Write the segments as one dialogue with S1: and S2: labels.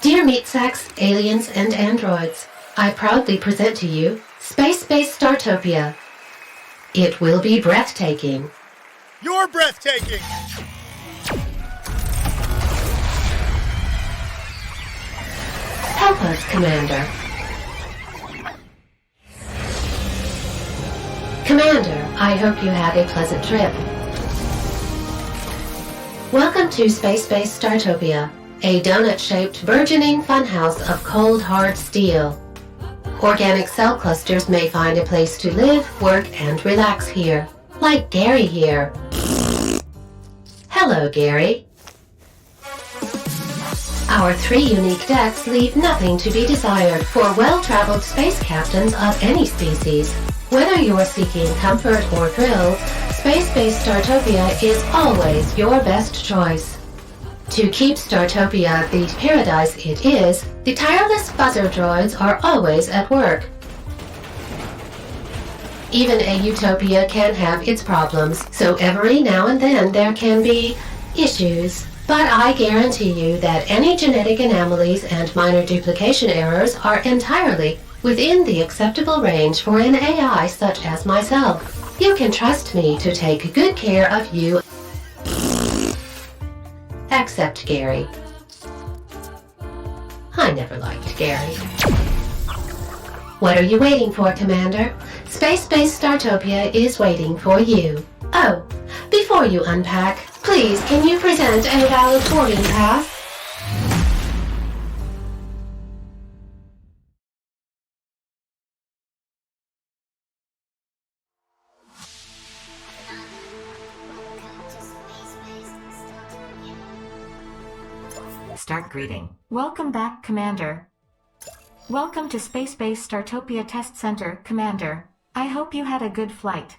S1: Dear meat sacks, aliens, and androids, I proudly present to you Space-Based Startopia. It will be breathtaking.
S2: You're breathtaking!
S1: Help us, Commander. Commander, I hope you had a pleasant trip. Welcome to Space-Based Startopia, a donut-shaped burgeoning funhouse of cold, hard steel. Organic cell clusters may find a place to live, work, and relax here. Like Gary here. Hello, Gary. Our 3 unique decks leave nothing to be desired for well-traveled space captains of any species. Whether you're seeking comfort or thrill, Space-Based Startopia is always your best choice. To keep Startopia the paradise it is, the tireless buzzer droids are always at work. Even a utopia can have its problems, so every now and then there can be issues. But I guarantee you that any genetic anomalies and minor duplication errors are entirely within the acceptable range for an AI such as myself. You can trust me to take good care of you. Except Gary. I never liked Gary. What are you waiting for, Commander? Space-Based Startopia is waiting for you. Oh, before you unpack, please, can you present a valid boarding pass?
S3: Start greeting. Welcome back, Commander. Welcome to Space-Based Startopia Test Center, Commander. I hope you had a good flight.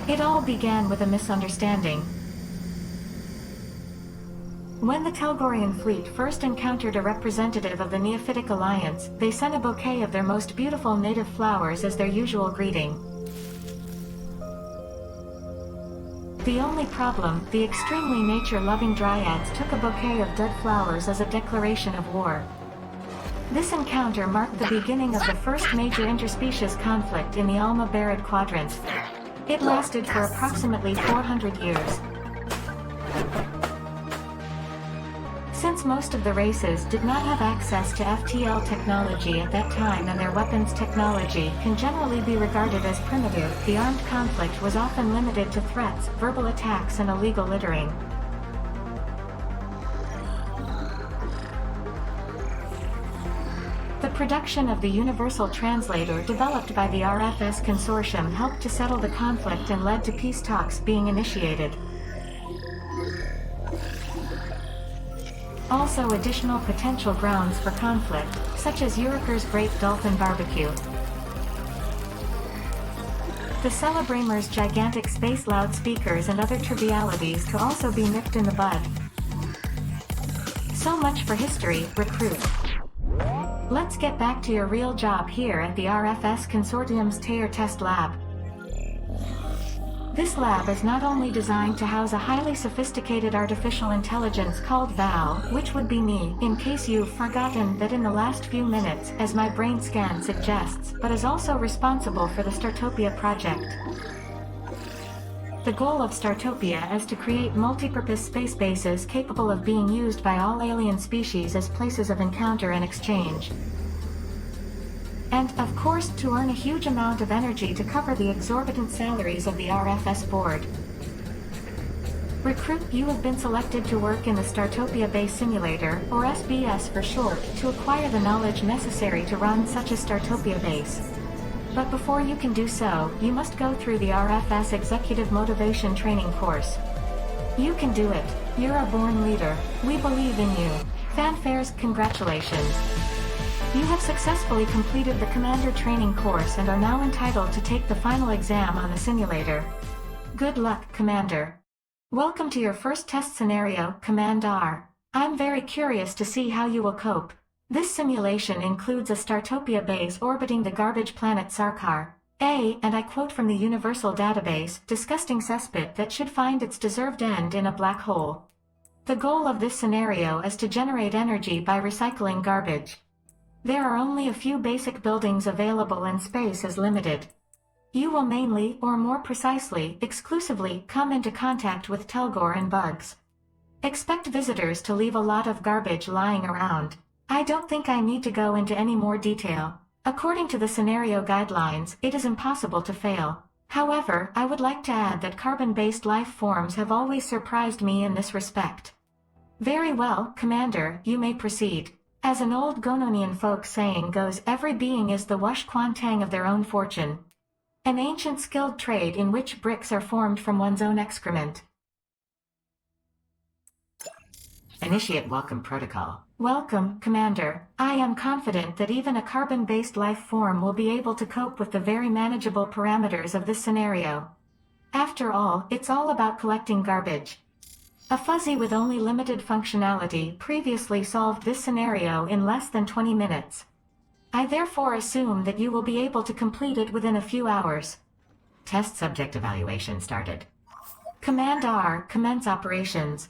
S3: It all began with a misunderstanding. When the Telgorian fleet first encountered a representative of the Neophytic Alliance, they sent a bouquet of their most beautiful native flowers as their usual greeting. The only problem, the extremely nature-loving dryads took a bouquet of dead flowers as a declaration of war. This encounter marked the beginning of the first major interspecies conflict in the Alma-Barid Quadrant. It lasted for approximately 400 years. Since most of the races did not have access to FTL technology at that time and their weapons technology can generally be regarded as primitive, the armed conflict was often limited to threats, verbal attacks, and illegal littering. The production of the Universal Translator developed by the RFS Consortium helped to settle the conflict and led to peace talks being initiated. Also additional potential grounds for conflict, such as Uriker's Great Dolphin Barbecue. The Celebramers' gigantic space loudspeakers and other trivialities could also be nipped in the bud. So much for history, recruit. Let's get back to your real job here at the RFS Consortium's Tear Test Lab. This lab is not only designed to house a highly sophisticated artificial intelligence called Val, which would be me, in case you've forgotten that in the last few minutes, as my brain scan suggests, but is also responsible for the Startopia project. The goal of Startopia is to create multi-purpose space bases capable of being used by all alien species as places of encounter and exchange. And, of course, to earn a huge amount of energy to cover the exorbitant salaries of the RFS board. Recruit, you have been selected to work in the Startopia Base Simulator, or SBS for short, to acquire the knowledge necessary to run such a Startopia base. But before you can do so, you must go through the RFS Executive Motivation Training course. You can do it. You're a born leader. We believe in you. Fanfares, congratulations. You have successfully completed the Commander training course and are now entitled to take the final exam on the simulator. Good luck, Commander. Welcome to your first test scenario, Commander. I'm very curious to see how you will cope. This simulation includes a Startopia base orbiting the garbage planet Sarkar. And I quote from the Universal Database, disgusting cesspit that should find its deserved end in a black hole. The goal of this scenario is to generate energy by recycling garbage. There are only a few basic buildings available and space is limited. You will mainly, or more precisely, exclusively, come into contact with Telgor and bugs. Expect visitors to leave a lot of garbage lying around. I don't think I need to go into any more detail. According to the scenario guidelines, it is impossible to fail. However, I would like to add that carbon-based life forms have always surprised me in this respect. Very well, Commander, you may proceed. As an old Gononian folk saying goes, every being is the wush quantang of their own fortune. An ancient skilled trade in which bricks are formed from one's own excrement. Initiate welcome protocol. Welcome, Commander. I am confident that even a carbon-based life form will be able to cope with the very manageable parameters of this scenario. After all, it's all about collecting garbage. A fuzzy with only limited functionality previously solved this scenario in less than 20 minutes. I therefore assume that you will be able to complete it within a few hours. Test subject evaluation started. Command R, commence operations.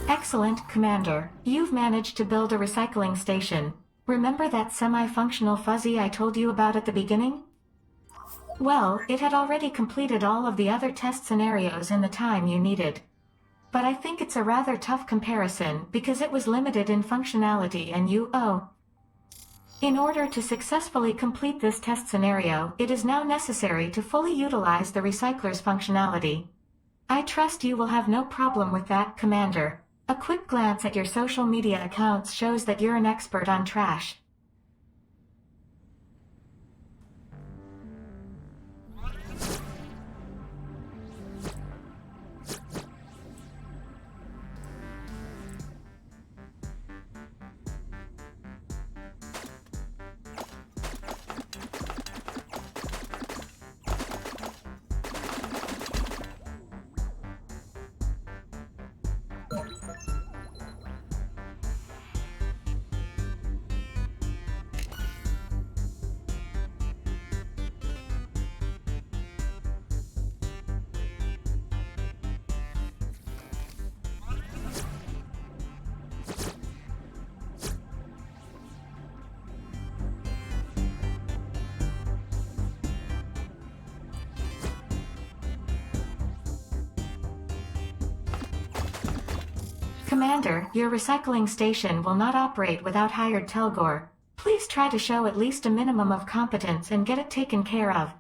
S3: Excellent, Commander. You've managed to build a recycling station. Remember that semi-functional fuzzy I told you about at the beginning? Well, it had already completed all of the other test scenarios in the time you needed. But I think it's a rather tough comparison because it was limited in functionality and In order to successfully complete this test scenario, it is now necessary to fully utilize the recycler's functionality. I trust you will have no problem with that, Commander. A quick glance at your social media accounts shows that you're an expert on trash. Commander, your recycling station will not operate without hired Telgor. Please try to show at least a minimum of competence and get it taken care of.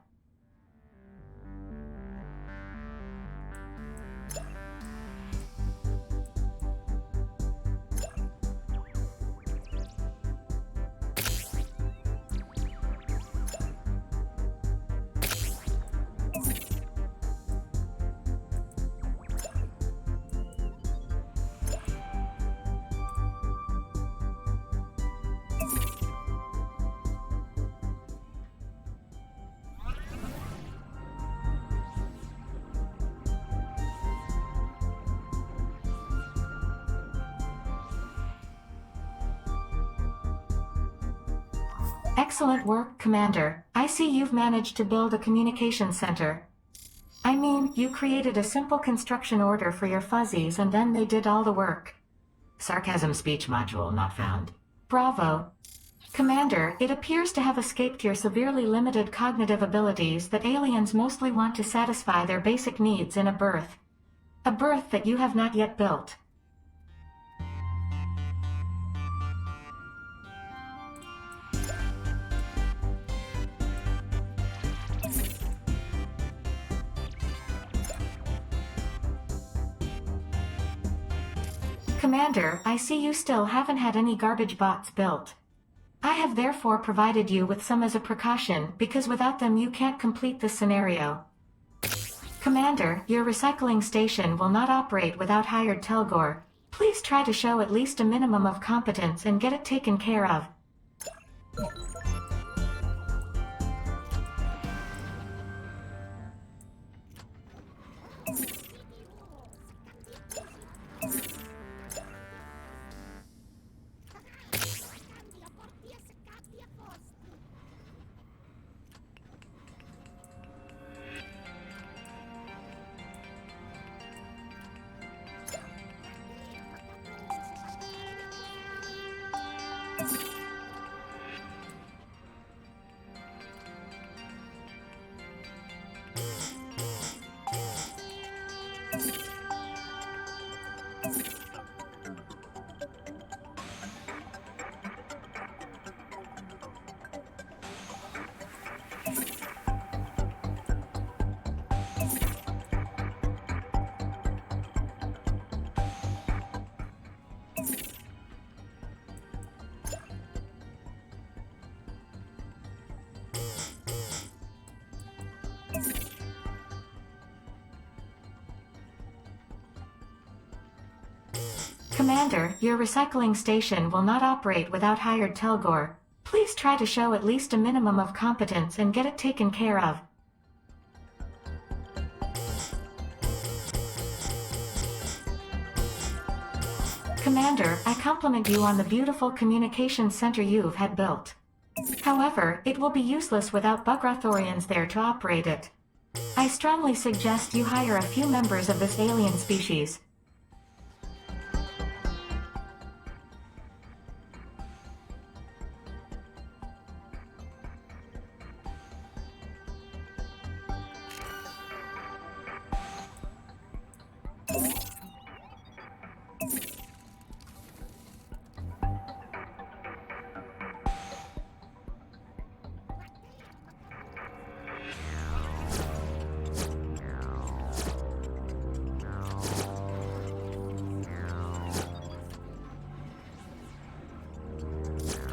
S3: Excellent work, Commander. I see you've managed to build a communication center. I mean, you created a simple construction order for your fuzzies and then they did all the work. Sarcasm speech module not found. Bravo. Commander, it appears to have escaped your severely limited cognitive abilities that aliens mostly want to satisfy their basic needs in a berth. A berth that you have not yet built. Commander, I see you still haven't had any garbage bots built. I have therefore provided you with some as a precaution, because without them you can't complete this scenario. Commander, your recycling station will not operate without hired Telgor. Please try to show at least a minimum of competence and get it taken care of. Commander, your recycling station will not operate without hired Telgor. Please try to show at least a minimum of competence and get it taken care of. Commander, I compliment you on the beautiful communication center you've had built. However, it will be useless without Bugrathorians there to operate it. I strongly suggest you hire a few members of this alien species.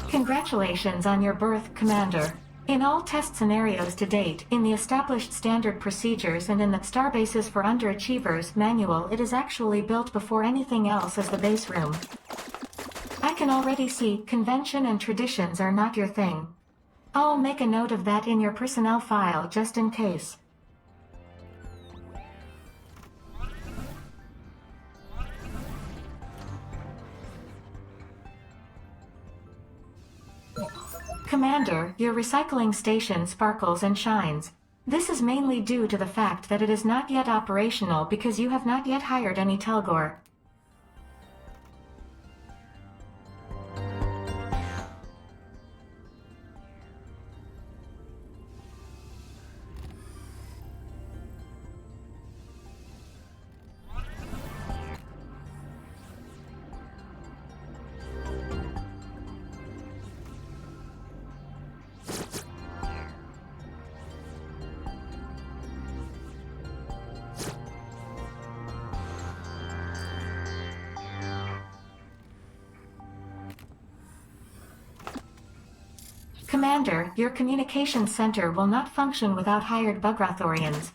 S3: Congratulations on your birth, Commander. In all test scenarios to date, in the established standard procedures and in the Starbases for Underachievers manual, it is actually built before anything else as the base room. I can already see convention and traditions are not your thing. I'll make a note of that in your personnel file just in case. Commander, your recycling station sparkles and shines. This is mainly due to the fact that it is not yet operational because you have not yet hired any Telgor. Commander, your communications center will not function without hired Bugrathorians.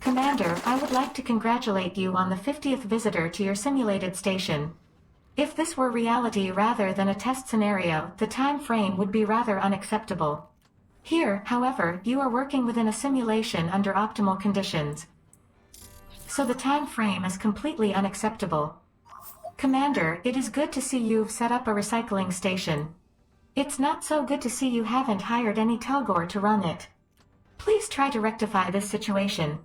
S3: Commander, I would like to congratulate you on the 50th visitor to your simulated station. If this were reality rather than a test scenario, the time frame would be rather unacceptable. Here, however, you are working within a simulation under optimal conditions. So the time frame is completely unacceptable. Commander, it is good to see you've set up a recycling station. It's not so good to see you haven't hired any Telgor to run it. Please try to rectify this situation.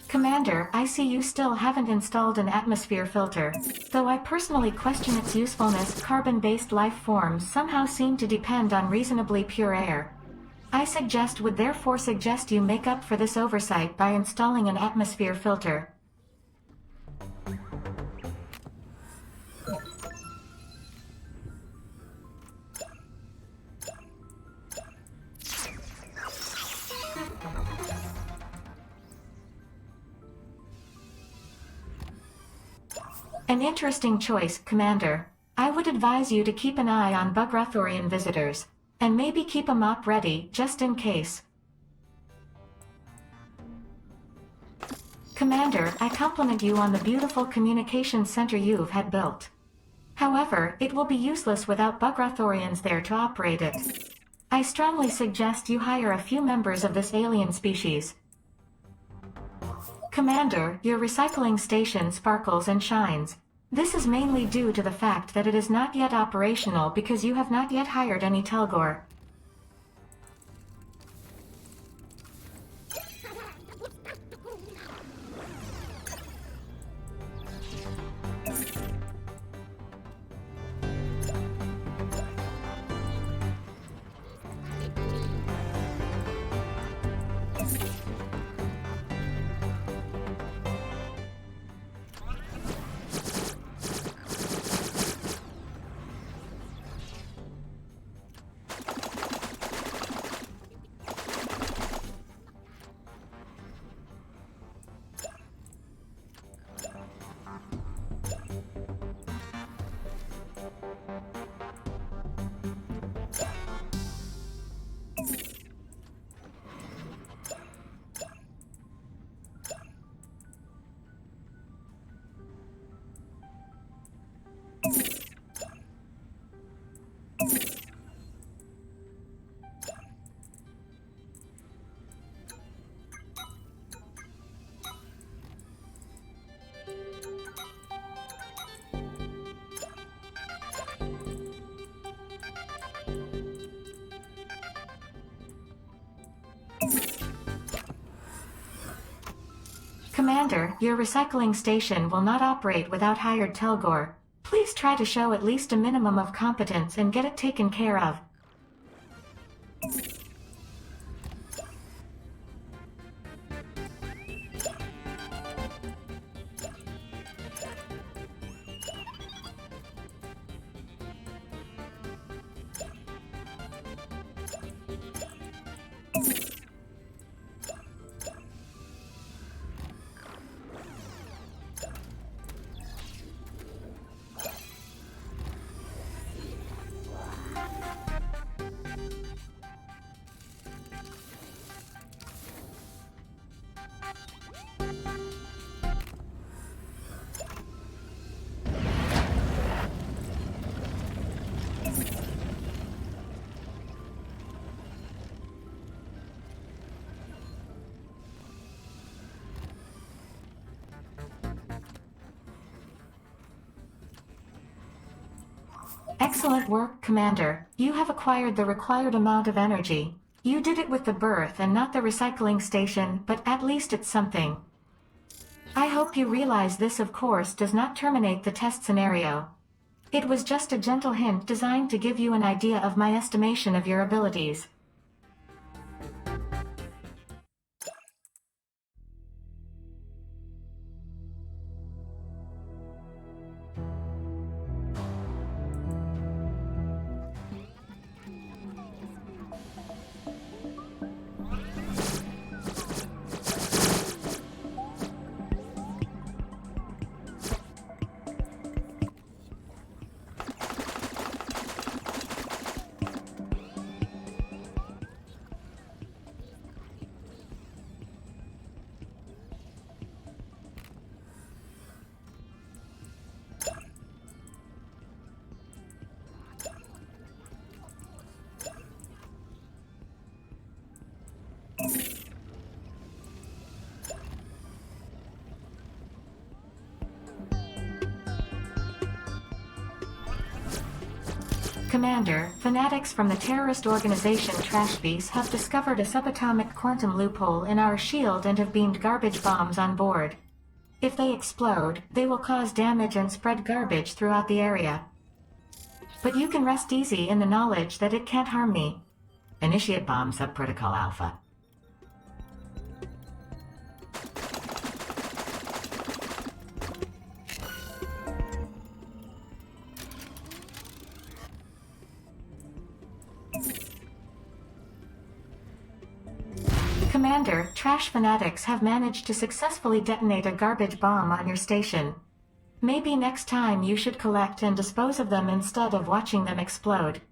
S3: Commander, I see you still haven't installed an atmosphere filter. Though I personally question its usefulness, carbon-based life forms somehow seem to depend on reasonably pure air. I would therefore suggest you make up for this oversight by installing an atmosphere filter. An interesting choice, Commander. I would advise you to keep an eye on Bugrathorian visitors, and maybe keep a mop ready, just in case. Commander, I compliment you on the beautiful communications center you've had built. However, it will be useless without Bugrathorians there to operate it. I strongly suggest you hire a few members of this alien species. Commander, your recycling station sparkles and shines. This is mainly due to the fact that it is not yet operational because you have not yet hired any Telgor. Commander, your recycling station will not operate without hired Telgor. Please try to show at least a minimum of competence and get it taken care of. Excellent work, Commander. You have acquired the required amount of energy. You did it with the birth and not the recycling station, but at least it's something. I hope you realize this, of course, does not terminate the test scenario. It was just a gentle hint designed to give you an idea of my estimation of your abilities. Commander, fanatics from the terrorist organization Trash Beasts have discovered a subatomic quantum loophole in our shield and have beamed garbage bombs on board. If they explode, they will cause damage and spread garbage throughout the area. But you can rest easy in the knowledge that it can't harm me. Initiate bomb subprotocol Alpha. Commander, trash fanatics have managed to successfully detonate a garbage bomb on your station. Maybe next time you should collect and dispose of them instead of watching them explode.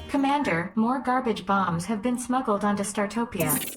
S3: Commander, more garbage bombs have been smuggled onto Startopia.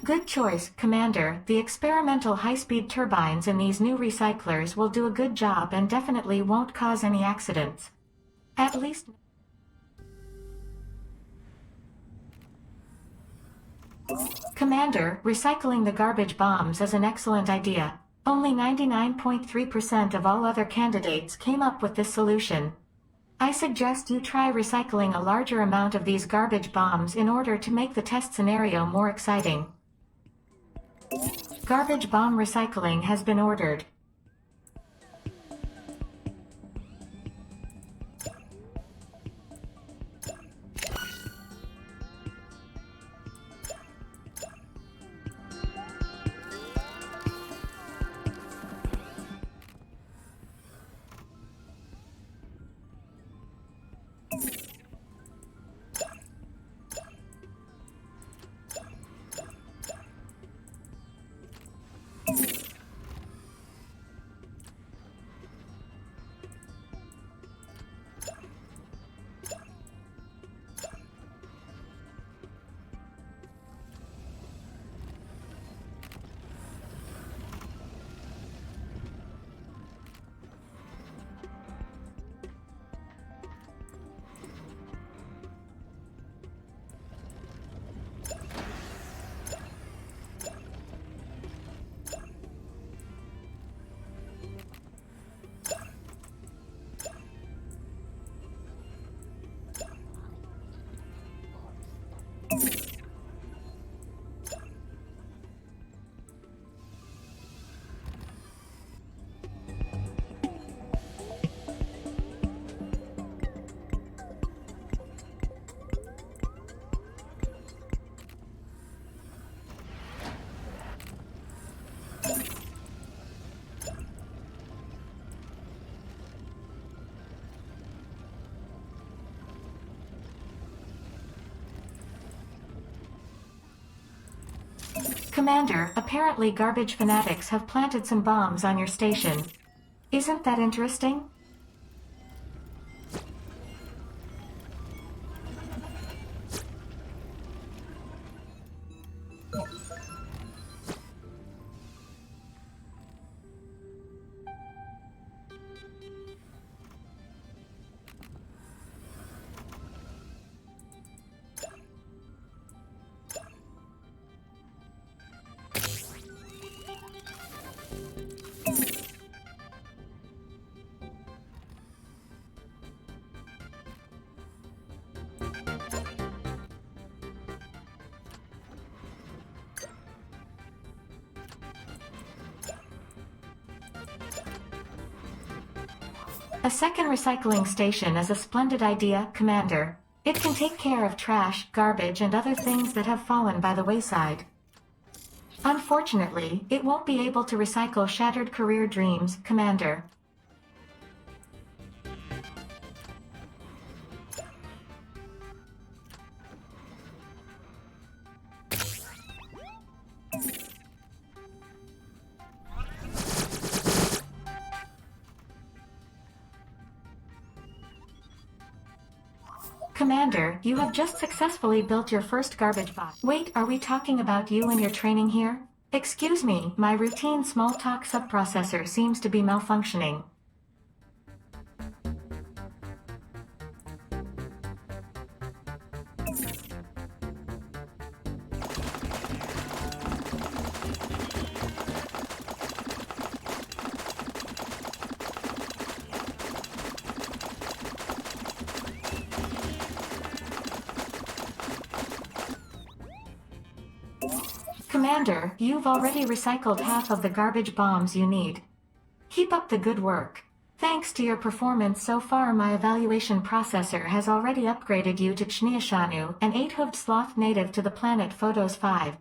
S3: Good choice, Commander. The experimental high-speed turbines in these new recyclers will do a good job and definitely won't cause any accidents. At least... Commander, recycling the garbage bombs is an excellent idea. Only 99.3% of all other candidates came up with this solution. I suggest you try recycling a larger amount of these garbage bombs in order to make the test scenario more exciting. Garbage bomb recycling has been ordered. Commander, apparently garbage fanatics have planted some bombs on your station. Isn't that interesting? A second recycling station is a splendid idea, Commander. It can take care of trash, garbage, and other things that have fallen by the wayside. Unfortunately, it won't be able to recycle shattered career dreams, Commander. Commander, you have just successfully built your first garbage bot. Wait, are we talking about you and your training here? Excuse me, my routine small talk subprocessor seems to be malfunctioning. Commander, you've already recycled half of the garbage bombs you need. Keep up the good work. Thanks to your performance so far, my evaluation processor has already upgraded you to Chniashanu, an 8-hooved sloth native to the planet Photos 5.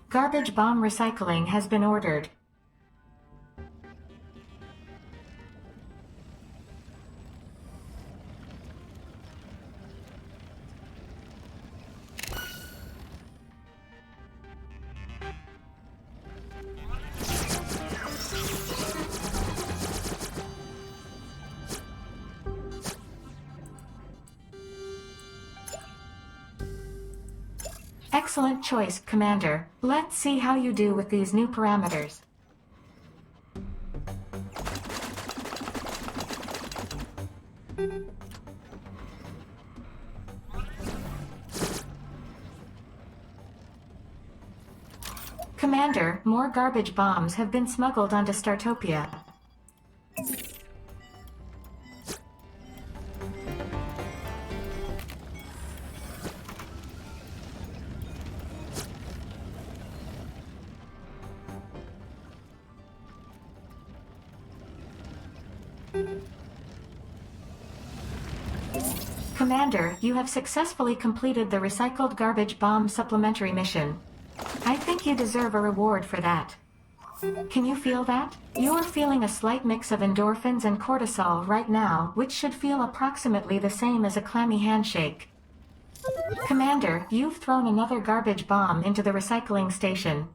S3: Garbage bomb recycling has been ordered. Excellent choice, Commander. Let's see how you do with these new parameters. Commander, more garbage bombs have been smuggled onto Startopia. Commander, you have successfully completed the recycled garbage bomb supplementary mission. I think you deserve a reward for that. Can you feel that? You're feeling a slight mix of endorphins and cortisol right now, which should feel approximately the same as a clammy handshake. Commander, you've thrown another garbage bomb into the recycling station.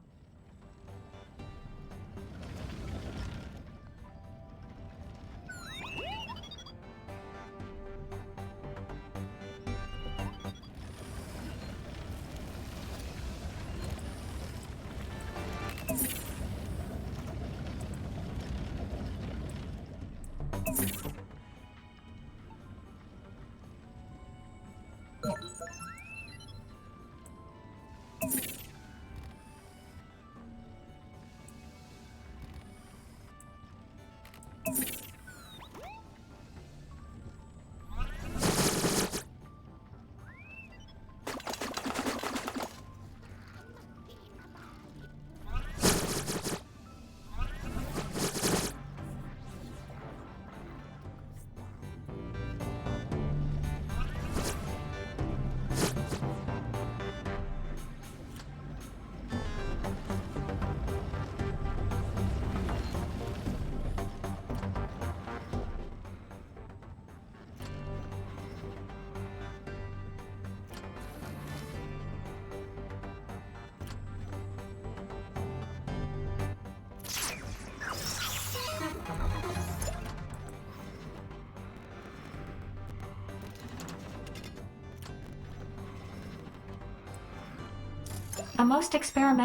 S3: A most experimental